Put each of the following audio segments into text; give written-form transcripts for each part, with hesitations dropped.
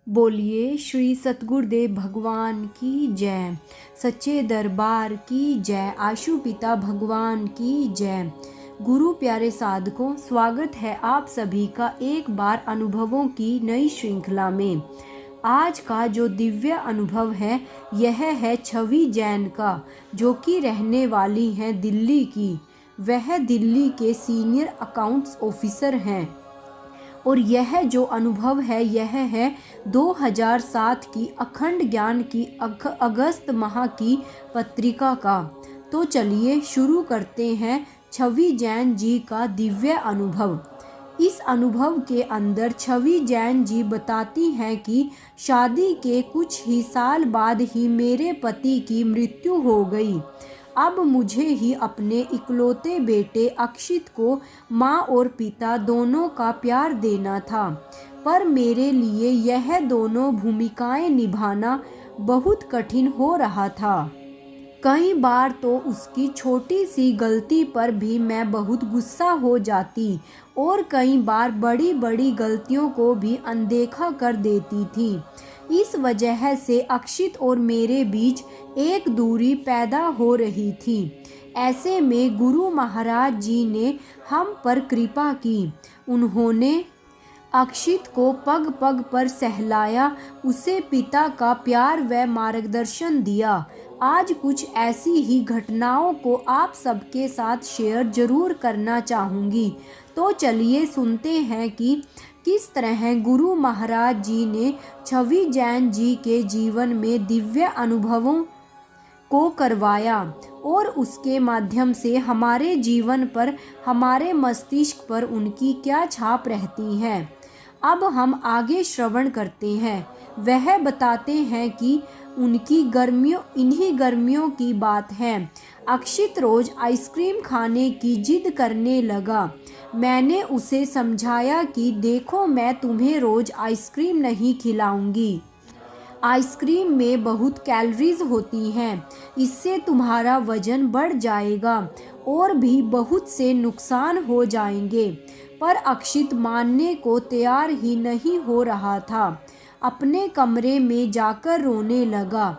बोलिए श्री सतगुरुदेव भगवान की जय। सच्चे दरबार की जय। आशु पिता भगवान की जय। गुरु प्यारे साधकों, स्वागत है आप सभी का एक बार अनुभवों की नई श्रृंखला में। आज का जो दिव्य अनुभव है यह है छवि जैन का, जो कि रहने वाली हैं दिल्ली की। वह दिल्ली के सीनियर अकाउंट्स ऑफिसर हैं और यह जो अनुभव है यह है 2007 की अखंड ज्ञान की अगस्त माह की पत्रिका का। तो चलिए शुरू करते हैं छवि जैन जी का दिव्य अनुभव। इस अनुभव के अंदर छवि जैन जी बताती हैं कि शादी के कुछ ही साल बाद ही मेरे पति की मृत्यु हो गई। अब मुझे ही अपने इकलौते बेटे अक्षित को माँ और पिता दोनों का प्यार देना था, पर मेरे लिए यह दोनों भूमिकाएं निभाना बहुत कठिन हो रहा था। कई बार तो उसकी छोटी सी गलती पर भी मैं बहुत गुस्सा हो जाती और कई बार बड़ी बड़ी गलतियों को भी अनदेखा कर देती थी। इस वजह से अक्षित और मेरे बीच एक दूरी पैदा हो रही थी। ऐसे में गुरु महाराज जी ने हम पर कृपा की। उन्होंने अक्षित को पग पग पर सहलाया, उसे पिता का प्यार व मार्गदर्शन दिया। आज कुछ ऐसी ही घटनाओं को आप सबके साथ शेयर जरूर करना चाहूँगी। तो चलिए सुनते हैं कि किस तरह गुरु महाराज जी ने छवि जैन जी के जीवन में दिव्य अनुभवों को करवाया और उसके माध्यम से हमारे जीवन पर, हमारे मस्तिष्क पर उनकी क्या छाप रहती है। अब हम आगे श्रवण करते हैं। वह बताते हैं कि उनकी इन्हीं गर्मियों की बात है। अक्षित रोज आइसक्रीम खाने की जिद करने लगा। मैंने उसे समझाया कि देखो, मैं तुम्हें रोज आइसक्रीम नहीं खिलाऊंगी। आइसक्रीम में बहुत कैलोरीज होती हैं, इससे तुम्हारा वजन बढ़ जाएगा और भी बहुत से नुकसान हो जाएंगे। पर अक्षित मानने को तैयार ही नहीं हो रहा था। अपने कमरे में जाकर रोने लगा।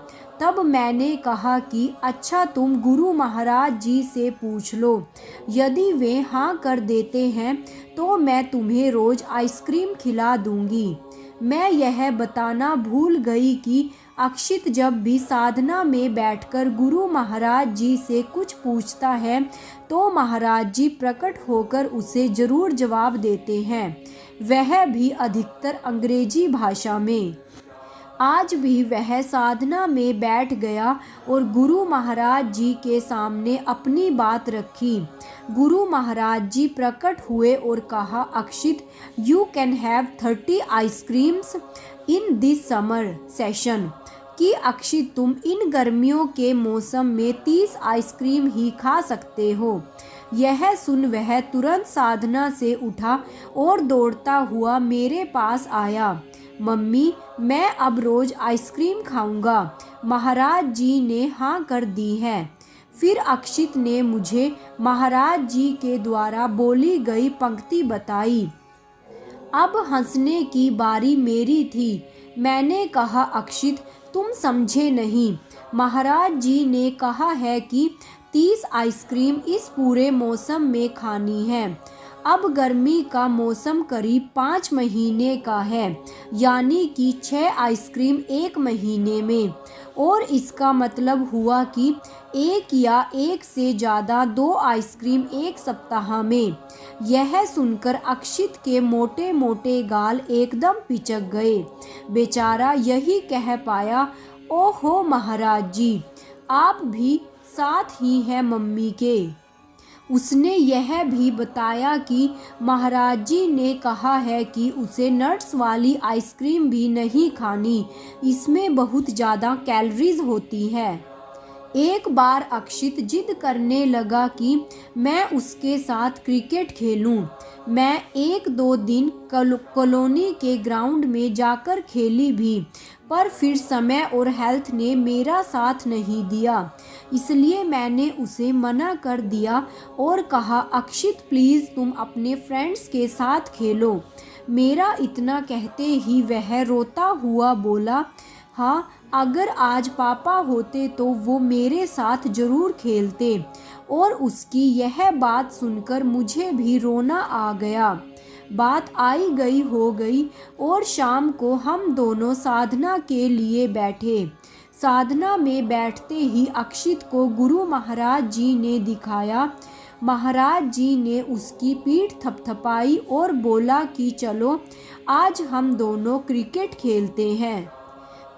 तब मैंने कहा कि अच्छा, तुम गुरु महाराज जी से पूछ लो, यदि वे हाँ कर देते हैं तो मैं तुम्हें रोज आइसक्रीम खिला दूंगी। मैं यह बताना भूल गई कि अक्षित जब भी साधना में बैठकर गुरु महाराज जी से कुछ पूछता है तो महाराज जी प्रकट होकर उसे जरूर जवाब देते हैं, वह भी अधिकतर अंग्रेजी भाषा में। आज भी वह साधना में बैठ गया और गुरु महाराज जी के सामने अपनी बात रखी। गुरु महाराज जी प्रकट हुए और कहा, अक्षित, you can have 30 ice creams in this summer session. कि अक्षित, तुम इन गर्मियों के मौसम में 30 आइसक्रीम ही खा सकते हो। यह सुन वह तुरंत साधना से उठा और दौड़ता हुआ मेरे पास आया। मम्मी, मैं अब रोज आइसक्रीम खाऊंगा, महाराज जी ने हाँ कर दी है। फिर अक्षित ने मुझे महाराज जी के द्वारा बोली गई पंक्ति बताई। अब हंसने की बारी मेरी थी। मैंने कहा, अक्षित, तुम समझे नहीं। महाराज जी ने कहा है कि 30 आइसक्रीम इस पूरे मौसम में खानी है। अब गर्मी का मौसम करीब 5 महीने का है, यानी कि 6 आइसक्रीम 1 महीने में। और इसका मतलब हुआ कि 1 या 1 से ज़्यादा 2 आइसक्रीम 1 सप्ताह में। यह सुनकर अक्षित के मोटे मोटे गाल एकदम पिचक गए। बेचारा यही कह पाया, ओहो महाराज जी, आप भी साथ ही हैं मम्मी के। उसने यह भी बताया कि महाराज जी ने कहा है कि उसे नट्स वाली आइसक्रीम भी नहीं खानी, इसमें बहुत ज़्यादा कैलोरीज होती है। एक बार अक्षित जिद करने लगा कि मैं उसके साथ क्रिकेट खेलूं। मैं 1-2 दिन कॉलोनी के ग्राउंड में जाकर खेली भी, पर फिर समय और हेल्थ ने मेरा साथ नहीं दिया, इसलिए मैंने उसे मना कर दिया और कहा, अक्षित प्लीज़ तुम अपने फ्रेंड्स के साथ खेलो। मेरा इतना कहते ही वह रोता हुआ बोला, हाँ, अगर आज पापा होते तो वो मेरे साथ जरूर खेलते। और उसकी यह बात सुनकर मुझे भी रोना आ गया। बात आई गई हो गई और शाम को हम दोनों साधना के लिए बैठे। साधना में बैठते ही अक्षित को गुरु महाराज जी ने दिखाया। महाराज जी ने उसकी पीठ थपथपाई और बोला कि चलो आज हम दोनों क्रिकेट खेलते हैं।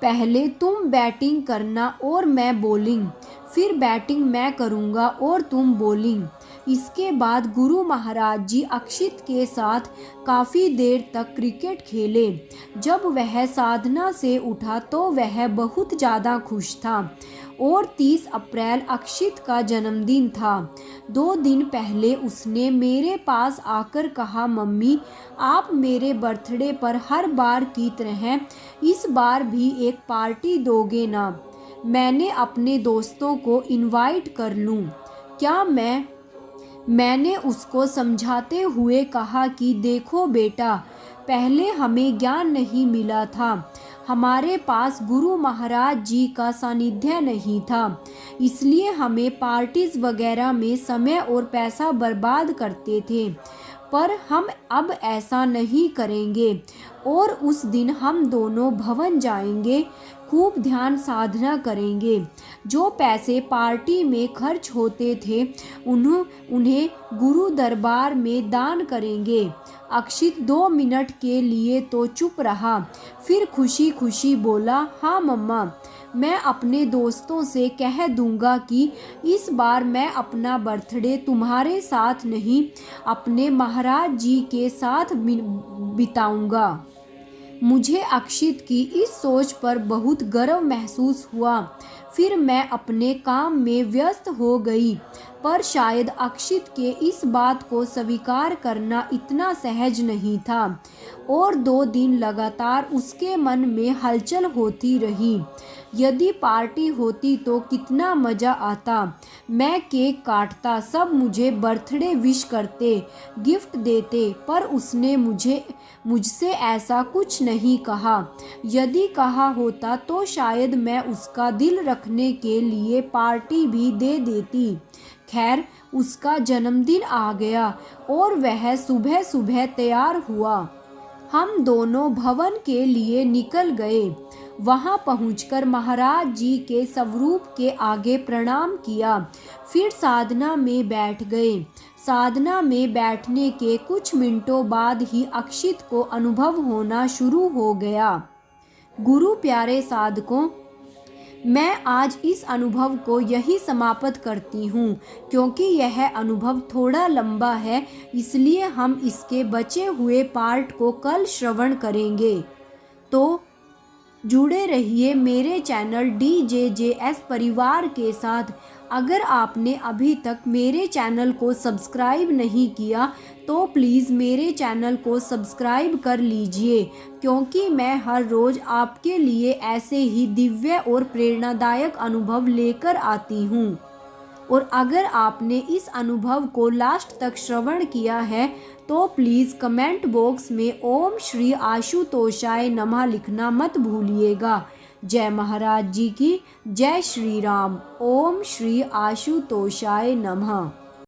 पहले तुम बैटिंग करना और मैं बॉलिंग, फिर बैटिंग मैं करूँगा और तुम बॉलिंग। इसके बाद गुरु महाराज जी अक्षित के साथ काफ़ी देर तक क्रिकेट खेले। जब वह साधना से उठा तो वह बहुत ज़्यादा खुश था और 30 अप्रैल अक्षित का जन्मदिन था। 2 दिन पहले उसने मेरे पास आकर कहा, मम्मी आप मेरे बर्थडे पर हर बार की तरह इस बार भी एक पार्टी दोगे ना? मैंने अपने दोस्तों को इनवाइट कर लूँ क्या? मैंने उसको समझाते हुए कहा कि देखो बेटा, पहले हमें ज्ञान नहीं मिला था, हमारे पास गुरु महाराज जी का सानिध्य नहीं था, इसलिए हमें पार्टीज वगैरह में समय और पैसा बर्बाद करते थे। पर हम अब ऐसा नहीं करेंगे और उस दिन हम दोनों भवन जाएंगे, खूब ध्यान साधना करेंगे। जो पैसे पार्टी में खर्च होते थे उन्हें गुरु दरबार में दान करेंगे। अक्षित 2 मिनट के लिए तो चुप रहा, फिर खुशी खुशी बोला, हाँ मम्मा, मैं अपने दोस्तों से कह दूंगा कि इस बार मैं अपना बर्थडे तुम्हारे साथ नहीं, अपने महाराज जी के साथ बिताऊंगा। मुझे अक्षित की इस सोच पर बहुत गर्व महसूस हुआ। फिर मैं अपने काम में व्यस्त हो गई, पर शायद अक्षित के इस बात को स्वीकार करना इतना सहज नहीं था और 2 दिन लगातार उसके मन में हलचल होती रही। यदि पार्टी होती तो कितना मज़ा आता। मैं केक काटता, सब मुझे बर्थडे विश करते, गिफ्ट देते, पर उसने मुझसे ऐसा कुछ नहीं कहा। यदि कहा होता तो शायद मैं उसका दिल रखने के लिए पार्टी भी दे देती। खैर, उसका जन्मदिन आ गया और वह सुबह सुबह तैयार हुआ। हम दोनों भवन के लिए निकल गए। वहां पहुंचकर महाराज जी के स्वरूप के आगे प्रणाम किया, फिर साधना में बैठ गए। साधना में बैठने के कुछ मिनटों बाद ही अक्षित को अनुभव होना शुरू हो गया। गुरु प्यारे साधकों, मैं आज इस अनुभव को यही समाप्त करती हूँ, क्योंकि यह अनुभव थोड़ा लंबा है, इसलिए हम इसके बचे हुए पार्ट को कल श्रवण करेंगे। तो जुड़े रहिए मेरे चैनल DJJS परिवार के साथ। अगर आपने अभी तक मेरे चैनल को सब्सक्राइब नहीं किया तो प्लीज़ मेरे चैनल को सब्सक्राइब कर लीजिए, क्योंकि मैं हर रोज़ आपके लिए ऐसे ही दिव्य और प्रेरणादायक अनुभव लेकर आती हूँ। और अगर आपने इस अनुभव को लास्ट तक श्रवण किया है तो प्लीज़ कमेंट बॉक्स में ओम श्री आशुतोषाय नमः लिखना मत भूलिएगा। जय महाराज जी की, जय श्री राम। ओम श्री आशुतोषाय नमः।